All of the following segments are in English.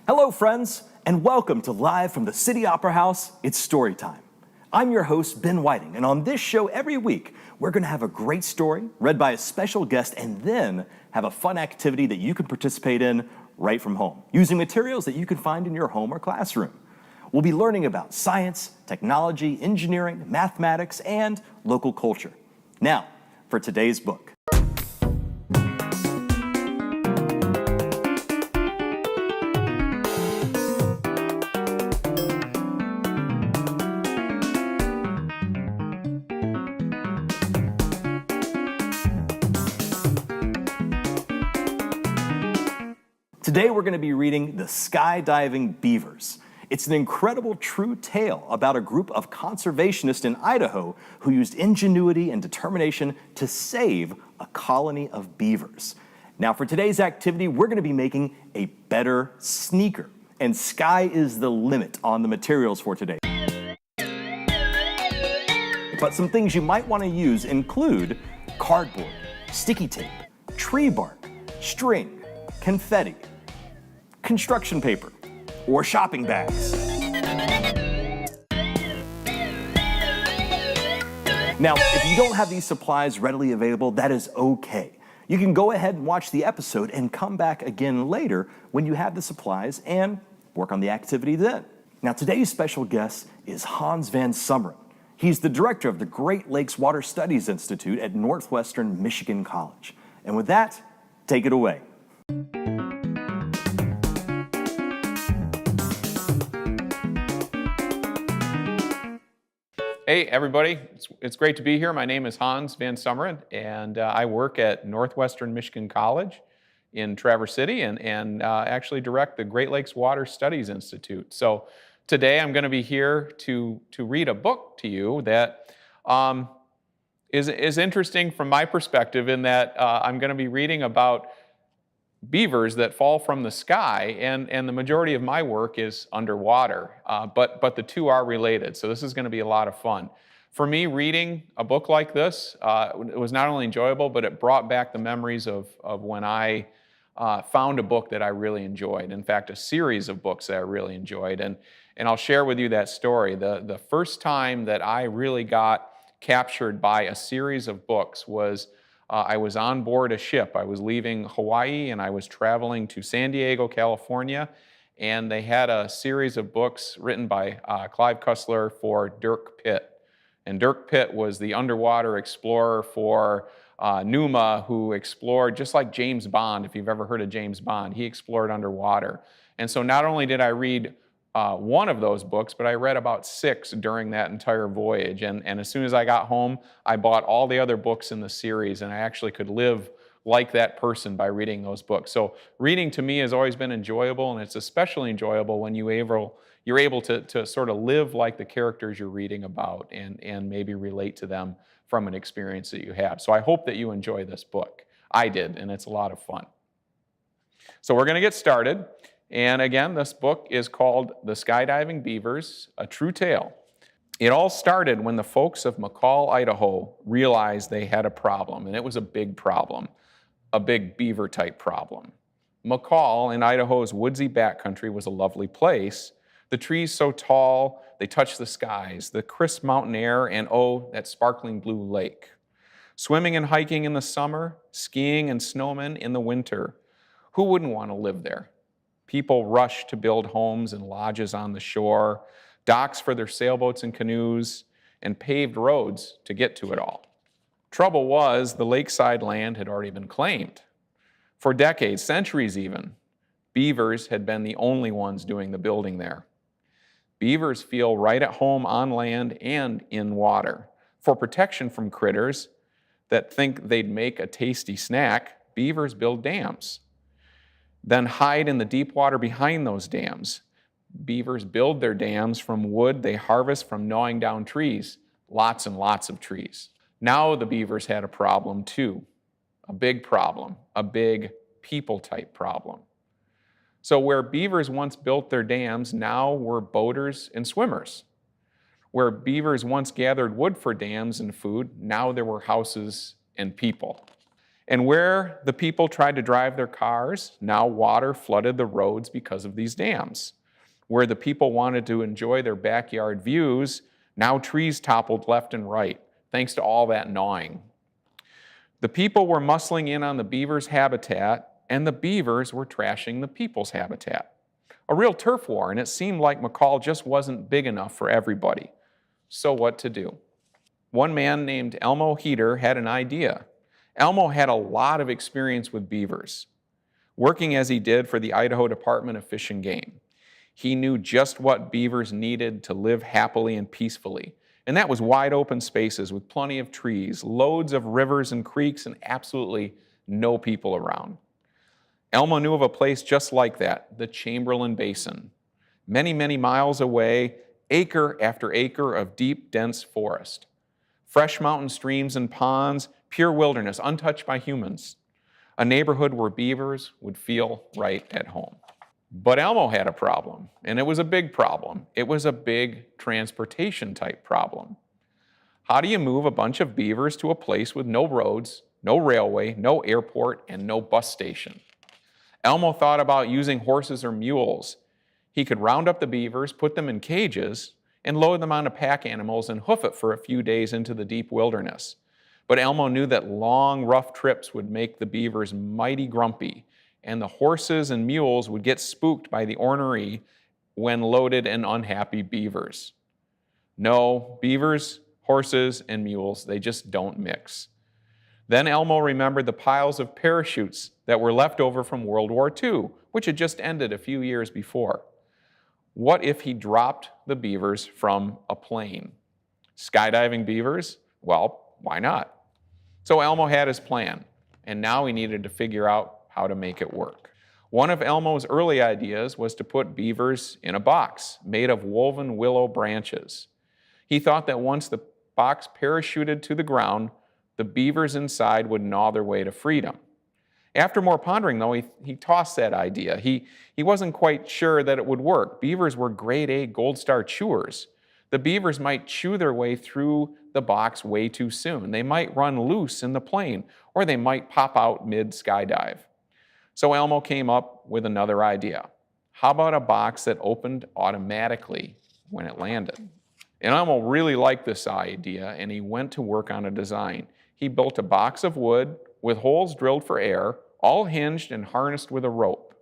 Hello, friends, and welcome to Live from the City Opera House, it's Storytime. I'm your host, Ben Whiting, and on this show every week, we're going to have a great story read by a special guest and then have a fun activity that you can participate in right from home, using materials that you can find in your home or classroom. We'll be learning about science, technology, engineering, mathematics, and local culture. Now, for today's book. Today we're going to be reading The Skydiving Beavers. It's an incredible true tale about a group of conservationists in Idaho who used ingenuity and determination to save a colony of beavers. Now for today's activity, we're going to be making a better sneaker, and sky is the limit on the materials for today. But some things you might want to use include cardboard, sticky tape, tree bark, string, confetti, construction paper, or shopping bags. Now, if you don't have these supplies readily available, that is okay. You can go ahead and watch the episode and come back again later when you have the supplies and work on the activity then. Now, today's special guest is Hans van Summeren. He's the director of the Great Lakes Water Studies Institute at Northwestern Michigan College. And with that, take it away. Hey everybody, it's great to be here. My name is Hans van Summeren, and I work at Northwestern Michigan College in Traverse City and actually direct the Great Lakes Water Studies Institute. So today I'm going to be here to read a book to you that is interesting from my perspective in that I'm going to be reading about beavers that fall from the sky, and the majority of my work is underwater, but the two are related, so this is going to be a lot of fun. For me, reading a book like this, it was not only enjoyable, but it brought back the memories of when I found a book that I really enjoyed. In fact, a series of books that I really enjoyed, and I'll share with you that story. The first time that I really got captured by a series of books was I was on board a ship. I was leaving Hawaii and I was traveling to San Diego, California, and they had a series of books written by Clive Cussler for Dirk Pitt. And Dirk Pitt was the underwater explorer for Numa, who explored, just like James Bond, if you've ever heard of James Bond, he explored underwater. And so not only did I read one of those books, but I read about 6 during that entire voyage. And as soon as I got home, I bought all the other books in the series, and I actually could live like that person by reading those books. So reading to me has always been enjoyable, and it's especially enjoyable when you're able to sort of live like the characters you're reading about and maybe relate to them from an experience that you have. So I hope that you enjoy this book. I did, and it's a lot of fun. So we're going to get started. And again, this book is called The Skydiving Beavers, A True Tale. It all started when the folks of McCall, Idaho realized they had a problem, and it was a big problem, a big beaver-type problem. McCall, in Idaho's woodsy backcountry, was a lovely place. The trees so tall, they touched the skies, the crisp mountain air, and oh, that sparkling blue lake. Swimming and hiking in the summer, skiing and snowmen in the winter. Who wouldn't want to live there? People rushed to build homes and lodges on the shore, docks for their sailboats and canoes, and paved roads to get to it all. Trouble was, the lakeside land had already been claimed. For decades, centuries even, beavers had been the only ones doing the building there. Beavers feel right at home on land and in water. For protection from critters that think they'd make a tasty snack, beavers build dams, then hide in the deep water behind those dams. Beavers build their dams from wood they harvest from gnawing down trees, lots and lots of trees. Now the beavers had a problem too, a big problem, a big people-type problem. So where beavers once built their dams, now were boaters and swimmers. Where beavers once gathered wood for dams and food, now there were houses and people. And where the people tried to drive their cars, now water flooded the roads because of these dams. Where the people wanted to enjoy their backyard views, now trees toppled left and right, thanks to all that gnawing. The people were muscling in on the beavers' habitat, and the beavers were trashing the people's habitat. A real turf war, and it seemed like McCall just wasn't big enough for everybody. So what to do? One man named Elmo Heater had an idea. Elmo had a lot of experience with beavers, working as he did for the Idaho Department of Fish and Game. He knew just what beavers needed to live happily and peacefully, and that was wide open spaces with plenty of trees, loads of rivers and creeks, and absolutely no people around. Elmo knew of a place just like that, the Chamberlain Basin. Many, many miles away, acre after acre of deep, dense forest. Fresh mountain streams and ponds, pure wilderness, untouched by humans. A neighborhood where beavers would feel right at home. But Elmo had a problem, and it was a big problem. It was a big transportation type problem. How do you move a bunch of beavers to a place with no roads, no railway, no airport, and no bus station? Elmo thought about using horses or mules. He could round up the beavers, put them in cages, and load them onto pack animals and hoof it for a few days into the deep wilderness. But Elmo knew that long, rough trips would make the beavers mighty grumpy, and the horses and mules would get spooked by the ornery when loaded and unhappy beavers. No, beavers, horses, and mules, they just don't mix. Then Elmo remembered the piles of parachutes that were left over from World War II, which had just ended a few years before. What if he dropped the beavers from a plane? Skydiving beavers? Well, why not? So Elmo had his plan, and now he needed to figure out how to make it work. One of Elmo's early ideas was to put beavers in a box made of woven willow branches. He thought that once the box parachuted to the ground, the beavers inside would gnaw their way to freedom. After more pondering, though, he tossed that idea. He wasn't quite sure that it would work. Beavers were grade A Gold Star chewers. The beavers might chew their way through the box way too soon. They might run loose in the plane, or they might pop out mid-skydive. So Elmo came up with another idea. How about a box that opened automatically when it landed? And Elmo really liked this idea, and he went to work on a design. He built a box of wood with holes drilled for air, all hinged and harnessed with a rope.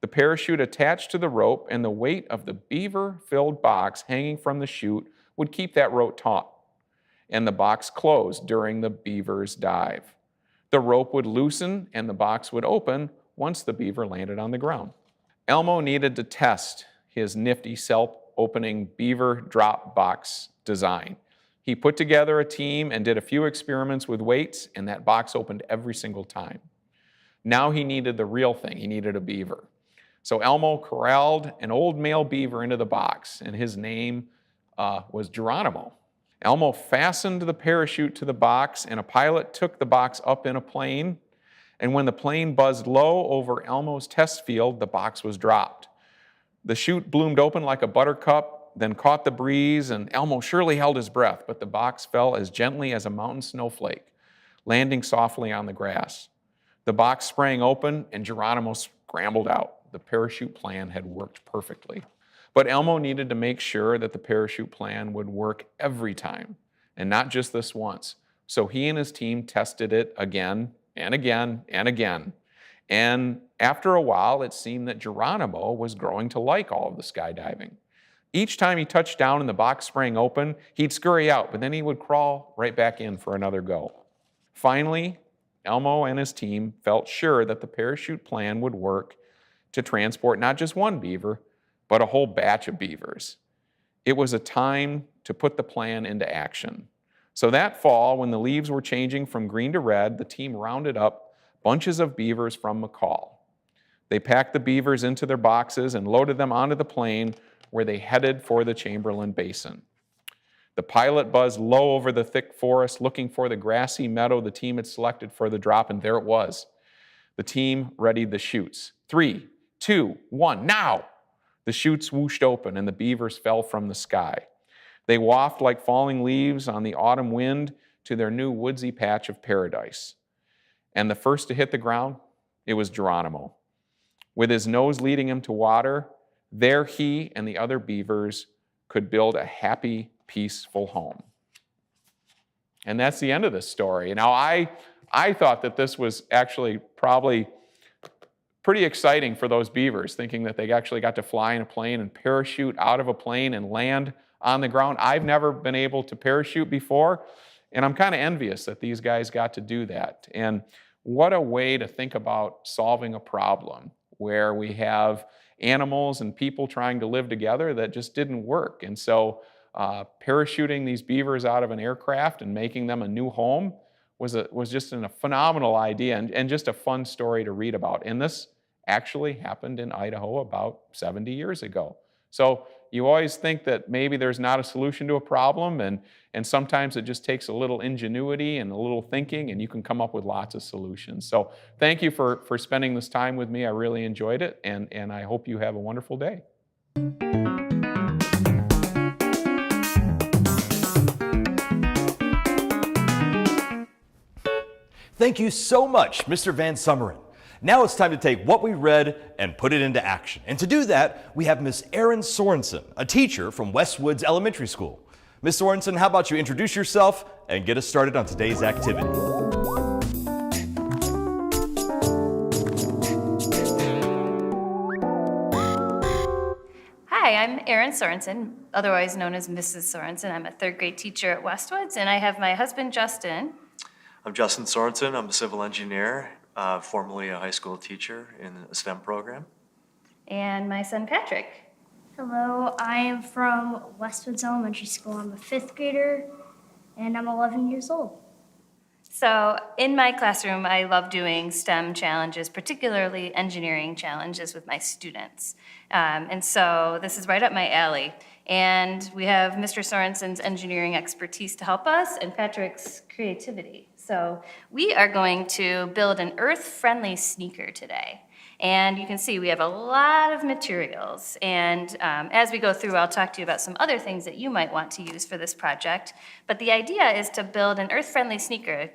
The parachute attached to the rope and the weight of the beaver-filled box hanging from the chute would keep that rope taut, and the box closed during the beaver's dive. The rope would loosen and the box would open once the beaver landed on the ground. Elmo needed to test his nifty self-opening beaver drop box design. He put together a team and did a few experiments with weights, and that box opened every single time. Now he needed the real thing. He needed a beaver. So Elmo corralled an old male beaver into the box, and his name was Geronimo. Elmo fastened the parachute to the box, and a pilot took the box up in a plane. And when the plane buzzed low over Elmo's test field, the box was dropped. The chute bloomed open like a buttercup, then caught the breeze, and Elmo surely held his breath, but the box fell as gently as a mountain snowflake, landing softly on the grass. The box sprang open, and Geronimo scrambled out. The parachute plan had worked perfectly. But Elmo needed to make sure that the parachute plan would work every time, and not just this once. So he and his team tested it again and again and again. And after a while, it seemed that Geronimo was growing to like all of the skydiving. Each time he touched down and the box sprang open, he'd scurry out, but then he would crawl right back in for another go. Finally, Elmo and his team felt sure that the parachute plan would work to transport not just one beaver, but a whole batch of beavers. It was a time to put the plan into action. So that fall, when the leaves were changing from green to red, the team rounded up bunches of beavers from McCall. They packed the beavers into their boxes and loaded them onto the plane, where they headed for the Chamberlain Basin. The pilot buzzed low over the thick forest, looking for the grassy meadow the team had selected for the drop, and there it was. The team readied the chutes. 3, 2, 1, now! The chutes whooshed open, and the beavers fell from the sky. They wafted like falling leaves on the autumn wind to their new woodsy patch of paradise. And the first to hit the ground, it was Geronimo. With his nose leading him to water, there he and the other beavers could build a happy, peaceful home. And that's the end of this story. Now, I thought that this was actually probably pretty exciting for those beavers, thinking that they actually got to fly in a plane and parachute out of a plane and land on the ground. I've never been able to parachute before, and I'm kind of envious that these guys got to do that. And what a way to think about solving a problem where we have animals and people trying to live together that just didn't work. And so parachuting these beavers out of an aircraft and making them a new home was just a phenomenal idea and just a fun story to read about. And this actually happened in Idaho about 70 years ago. So you always think that maybe there's not a solution to a problem, and sometimes it just takes a little ingenuity and a little thinking, and you can come up with lots of solutions. So thank you for spending this time with me. I really enjoyed it, and I hope you have a wonderful day. Thank you so much, Mr. Van Summeren. Now it's time to take what we read and put it into action. And to do that, we have Miss Erin Sorensen, a teacher from Westwoods Elementary School. Miss Sorensen, how about you introduce yourself and get us started on today's activity? Hi, I'm Erin Sorensen, otherwise known as Mrs. Sorensen. I'm a third grade teacher at Westwoods, and I have my husband, Justin. I'm Justin Sorensen. I'm a civil engineer, formerly a high school teacher in a STEM program. And my son, Patrick. Hello, I am from Westwoods Elementary School. I'm a fifth grader, and I'm 11 years old. So in my classroom, I love doing STEM challenges, particularly engineering challenges with my students. And so this is right up my alley. And we have Mr. Sorensen's engineering expertise to help us and Patrick's creativity. So we are going to build an earth-friendly sneaker today. And you can see we have a lot of materials. And as we go through, I'll talk to you about some other things that you might want to use for this project. But the idea is to build an earth-friendly sneaker.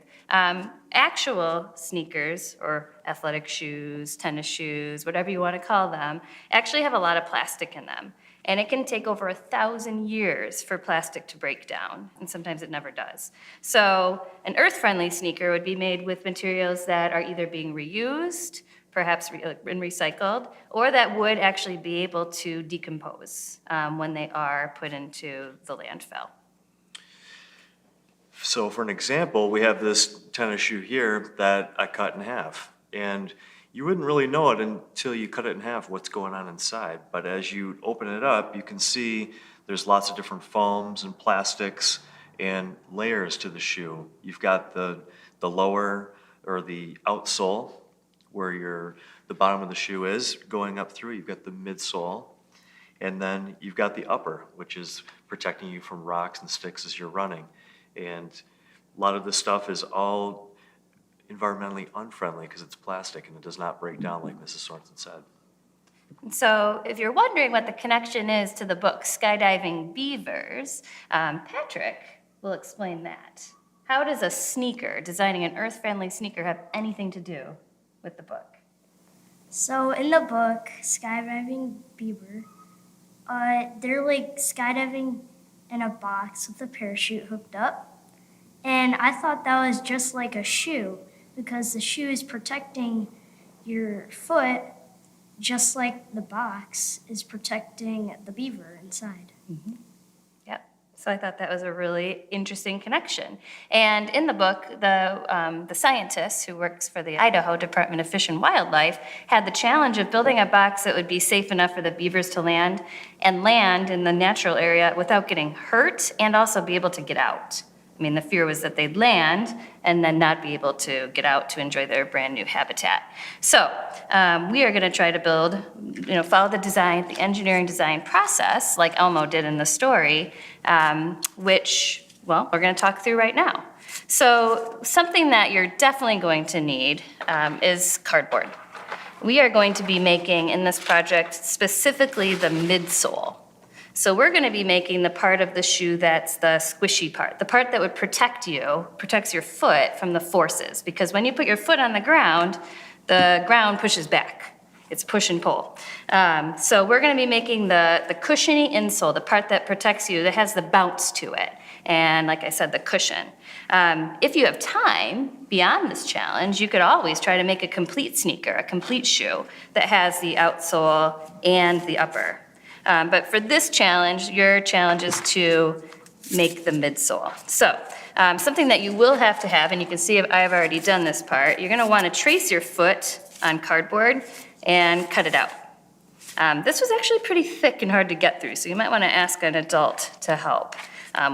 Actual sneakers, or athletic shoes, tennis shoes, whatever you want to call them, actually have a lot of plastic in them. And it can take over 1,000 years for plastic to break down, and sometimes it never does. So an earth-friendly sneaker would be made with materials that are either being reused, perhaps and recycled, or that would actually be able to decompose when they are put into the landfill. So for an example, we have this tennis shoe here that I cut in half. And you wouldn't really know it until you cut it in half what's going on inside. But as you open it up, you can see there's lots of different foams and plastics and layers to the shoe. You've got the lower or the outsole where the bottom of the shoe is going up through. You've got the midsole, and then you've got the upper, which is protecting you from rocks and sticks as you're running. And a lot of this stuff is all environmentally unfriendly because it's plastic and it does not break down like Mrs. Sorensen said. So if you're wondering what the connection is to the book Skydiving Beavers, Patrick will explain that. How does a sneaker, designing an earth-friendly sneaker, have anything to do with the book? So in the book, Skydiving Beaver, they're like skydiving in a box with a parachute hooked up. And I thought that was just like a shoe because the shoe is protecting your foot just like the box is protecting the beaver inside. Mm-hmm. Yep. So I thought that was a really interesting connection. And in the book, the scientist who works for the Idaho Department of Fish and Wildlife had the challenge of building a box that would be safe enough for the beavers to land in the natural area without getting hurt and also be able to get out. I mean, the fear was that they'd land and then not be able to get out to enjoy their brand new habitat. So we are going to try to build, follow the engineering design process like Elmo did in the story, which, we're going to talk through right now. So something that you're definitely going to need is cardboard. We are going to be making in this project specifically the midsole. So we're going to be making the part of the shoe that's the squishy part, the part that would protects your foot from the forces. Because when you put your foot on the ground pushes back. It's push and pull. So we're going to be making the cushiony insole, the part that protects you, that has the bounce to it. And like I said, the cushion. If you have time beyond this challenge, you could always try to make a complete sneaker, a complete shoe that has the outsole and the upper. But for this challenge, your challenge is to make the midsole. So something that you will have to have, and you can see I've already done this part, you're gonna wanna trace your foot on cardboard and cut it out. This was actually pretty thick and hard to get through, so you might wanna ask an adult to help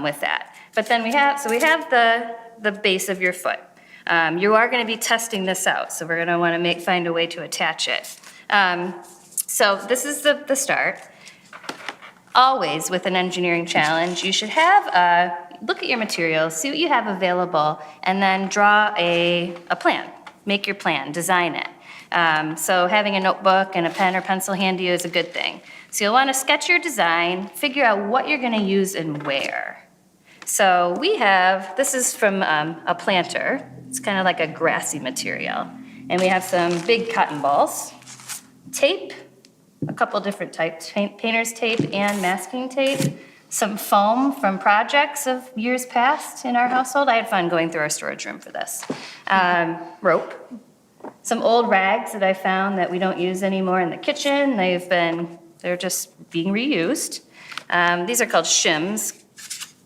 with that. But then we have the base of your foot. You are gonna be testing this out, so we're gonna wanna find a way to attach it. So this is the start. Always with an engineering challenge, you should have look at your materials, see what you have available, and then draw a plan. Make your plan, design it. So having a notebook and a pen or pencil handy is a good thing. So you'll want to sketch your design, figure out what you're going to use and where. So this is from a planter. It's kind of like a grassy material. And we have some big cotton balls, tape, a couple different types, painter's tape and masking tape, some foam from projects of years past in our household. I had fun going through our storage room for this. Rope, some old rags that I found that we don't use anymore in the kitchen. They're just being reused. These are called shims,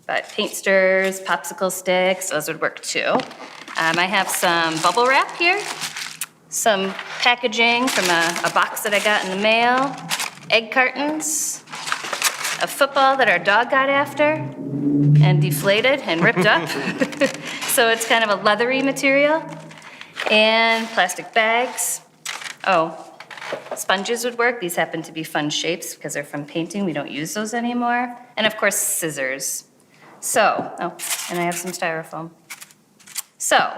but paint stirrers, popsicle sticks, those would work too. I have some bubble wrap here. Some packaging from a box that I got in the mail, egg cartons, a football that our dog got after and deflated and ripped up. So it's kind of a leathery material. And plastic bags. Oh, sponges would work. These happen to be fun shapes because they're from painting. We don't use those anymore. And of course, scissors. And I have some styrofoam. So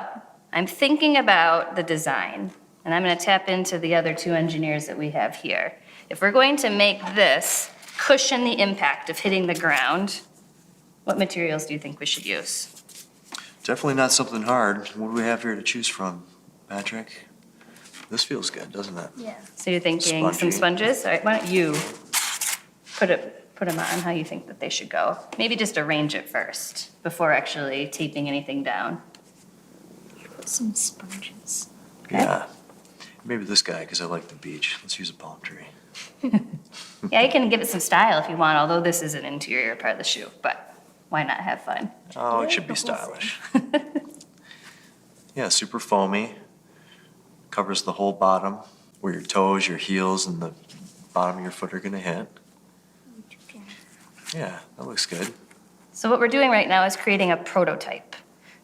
I'm thinking about the design. And I'm going to tap into the other two engineers that we have here. If we're going to make this cushion the impact of hitting the ground, what materials do you think we should use? Definitely not something hard. What do we have here to choose from, Patrick? This feels good, doesn't it? Yeah. So you're thinking Spongy. some sponges? All right, why don't you put them on how you think that they should go? Maybe just arrange it first before actually taping anything down. Some sponges. Okay. Yeah. Maybe this guy, because I like the beach. Let's use a palm tree. Yeah, you can give it some style if you want, although this is an interior part of the shoe, but why not have fun? Oh, it should be stylish. Yeah, super foamy. Covers the whole bottom, where your toes, your heels, and the bottom of your foot are gonna hit. Yeah, that looks good. So what we're doing right now is creating a prototype.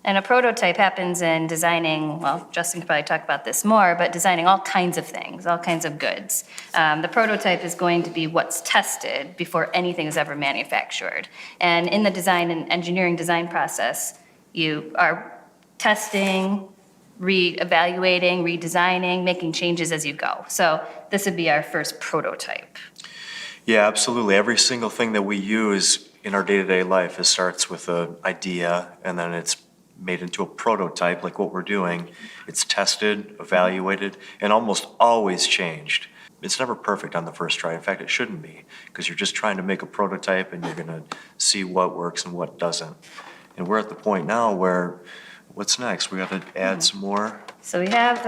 And a prototype happens in designing, well, Justin could probably talk about this more, but designing all kinds of things, all kinds of goods. The prototype is going to be what's tested before anything is ever manufactured. And in the design and engineering design process, you are testing, re-evaluating, redesigning, making changes as you go. So this would be our first prototype. Yeah, absolutely. Every single thing that we use in our day-to-day life, it starts with an idea, and then it's made into a prototype, like what we're doing. It's tested, evaluated, and almost always changed. It's never perfect on the first try. In fact, it shouldn't be, because you're just trying to make a prototype and you're gonna see what works and what doesn't. And we're at the point now where, what's next? We gotta add some more. So we have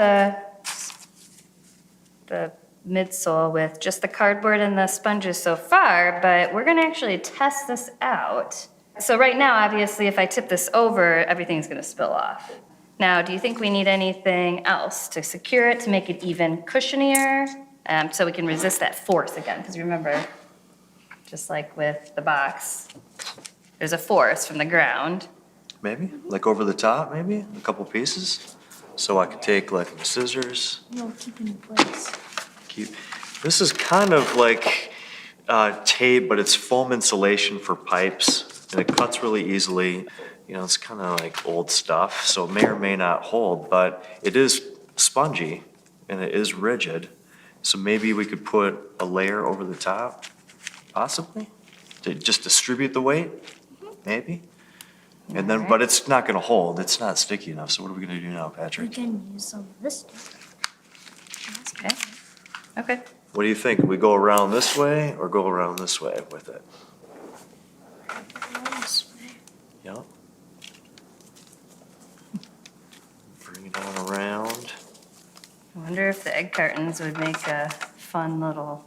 the midsole with just the cardboard and the sponges so far, but we're gonna actually test this out. So right now, obviously, if I tip this over, everything's gonna spill off. Now, do you think we need anything else to secure it, to make it even cushionier, so we can resist that force again? Because remember, just like with the box, there's a force from the ground. Maybe, like over the top, maybe, a couple pieces. So I could take like scissors. No, keep in place. This is kind of like tape, but it's foam insulation for pipes, and it cuts really easily. You know, it's kind of like old stuff, so it may or may not hold, but it is spongy and it is rigid. So maybe we could put a layer over the top, possibly, to just distribute the weight, maybe? And then, but it's not gonna hold, it's not sticky enough, so what are we gonna do now, We Patrick? can use some of this stuff. Okay. Okay. What do you think? We go around this way or go around this way with it? This way. Yep. Bring it on around. I wonder if the egg cartons would make a fun little,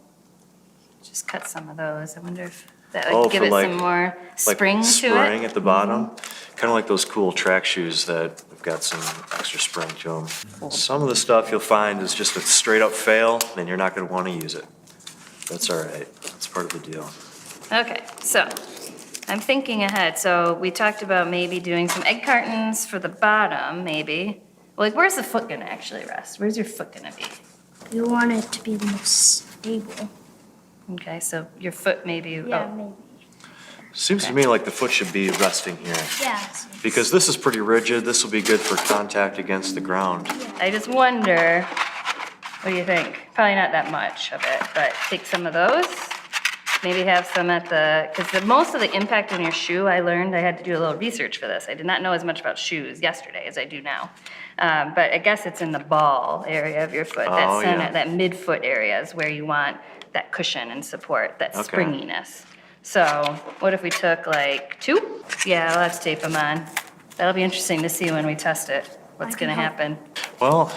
just cut some of those. I wonder if that Oh, would give for it some more Like spring to spring it. at the bottom, kind of like those cool track shoes that have got some extra spring to them. Some of the stuff you'll find is just a straight up fail, and you're not gonna wanna use it. That's all right, that's part of the deal. Okay, so I'm thinking ahead. So we talked about maybe doing some egg cartons for the bottom, maybe. Like, where's the foot gonna actually rest? Where's your foot gonna be? We want it to be the most stable. Okay, so your foot maybe, Yeah, oh, maybe. Seems to me like the foot should be resting here, Yeah. So because this is pretty rigid, this will be good for contact against the ground. I just wonder, what do you think? Probably not that much of it, but take some of those. Maybe have some at the, because most of the impact on your shoe, I learned, I had to do a little research for this. I did not know as much about shoes yesterday as I do now. But I guess it's in the ball area of your foot, Oh, that center, yeah. that midfoot area is where you want that cushion and support, that Okay. springiness. So what if we took like 2? Yeah, I'll have to tape them on. That'll be interesting to see when we test it, what's I can gonna help. happen. Well,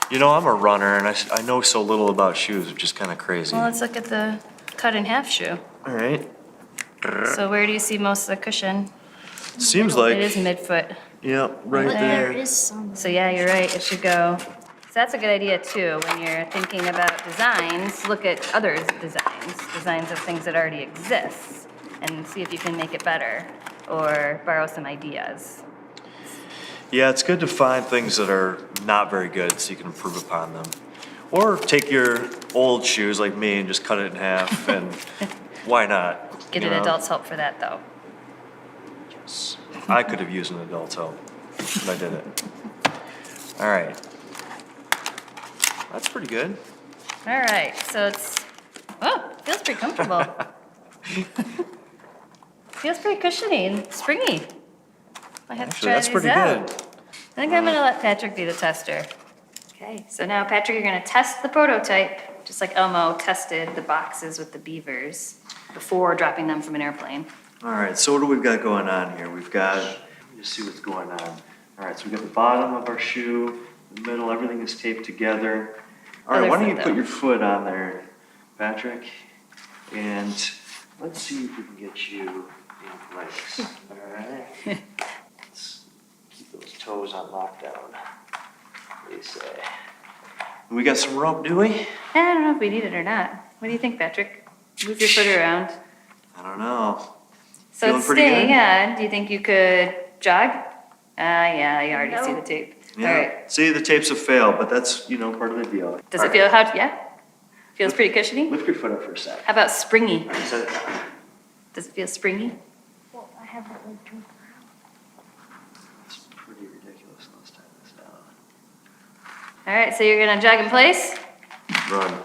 you know, I'm a runner, and I know so little about shoes, which is kind of crazy. Well, All let's look at the cut in half shoe. right, So where do you see most of the cushion? seems It is like, midfoot. yep, right but there there. is some. So yeah, you're right, it should go. So that's a good idea too, when you're thinking about designs, look at others' designs of things that already exist, and see if you can make it better, or borrow some ideas. Yeah, it's good to find things that are not very good so you can improve upon them. Or take your old shoes like me and just cut it in half, and why not? Get you an know? adult's help for that though. I could have used an adult's help, but I didn't. All right. That's pretty good. All right, so feels pretty comfortable. Feels pretty cushiony and springy. I have to Actually, try that's these pretty out. good. I think I'm gonna let Patrick be the tester. Okay, so now Patrick, you're gonna test the prototype, just like Elmo tested the boxes with the Beavers before dropping them from an airplane. All right, so what do we got going on here? We've got, let me just see what's going on. All right, so we've got the bottom of our shoe, the middle, everything is taped together. All right, Other why don't foot, you put though. your foot on there, Patrick? And let's see if we can get you in place. All right? Let's keep those toes on lockdown. What do you say? We got some rope, do we? I don't know if we need it or not. What do you think, Patrick? Move your foot around. I don't know. So Feeling it's pretty staying good? on. Do you think you could jog? Yeah, you already see the tape. All right. See, the tapes have failed, but that's, you know, part of the deal. Does All it right. feel yeah? Feels pretty cushiony? Lift your foot up for a sec. How about springy? All right, set it down. Does it feel springy? Well, I have it like jump It's pretty ridiculous. Let's tie this down. All right, so you're gonna jog in place? Run.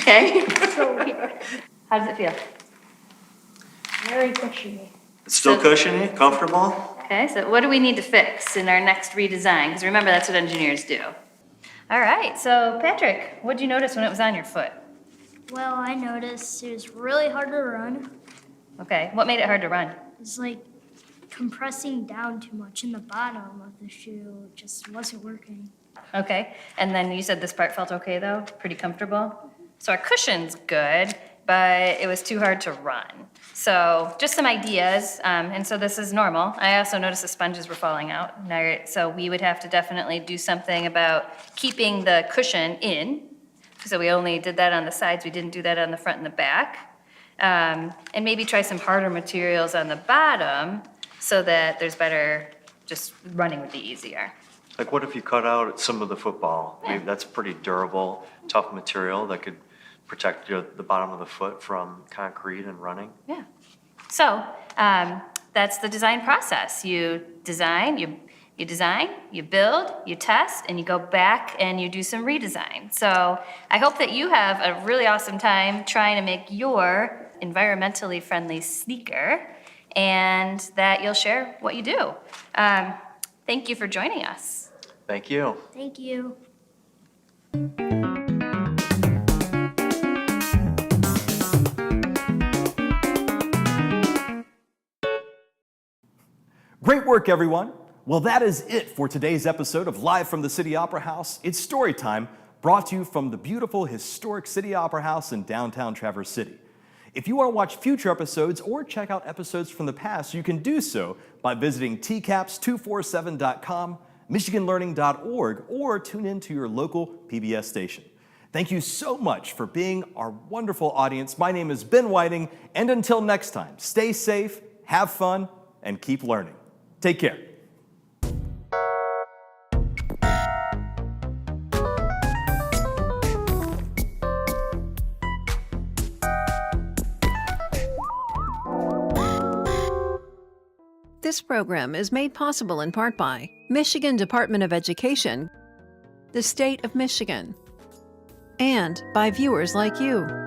Okay. around. So weird. How does it feel? Very cushiony. It's still So- cushiony, comfortable? Okay, so what do we need to fix in our next redesign? Because remember, that's what engineers do. All right, so Patrick, what did you notice when it was on your foot? Well, I noticed it was really hard to run. Okay, what made it hard to run? It's like compressing down too much in the bottom of the shoe. It just wasn't working. Okay, and then you said this part felt okay though, pretty comfortable? So our cushion's good, but it was too hard to run. So just some ideas, and so this is normal. I also noticed the sponges were falling out. So we would have to definitely do something about keeping the cushion in. So we only did that on the sides, we didn't do that on the front and the back. And maybe try some harder materials on the bottom so that there's better, just running would be easier. Like what if you cut out some of the football? Maybe that's pretty durable, tough material that could protect the bottom of the foot from concrete and running. Yeah. So that's the design process. You design, you You design, you build, you test, and you go back and you do some redesign. So I hope that you have a really awesome time trying to make your environmentally friendly sneaker and that you'll share what you do. Thank you for joining us. Thank you. Thank you. Great work, everyone. Well, that is it for today's episode of Live from the City Opera House. It's story time, brought to you from the beautiful historic City Opera House in downtown Traverse City. If you want to watch future episodes or check out episodes from the past, you can do so by visiting tcaps247.com, michiganlearning.org, or tune in to your local PBS station. Thank you so much for being our wonderful audience. My name is Ben Whiting, and until next time, stay safe, have fun, and keep learning. Take care. This program is made possible in part by Michigan Department of Education, the State of Michigan, and by viewers like you.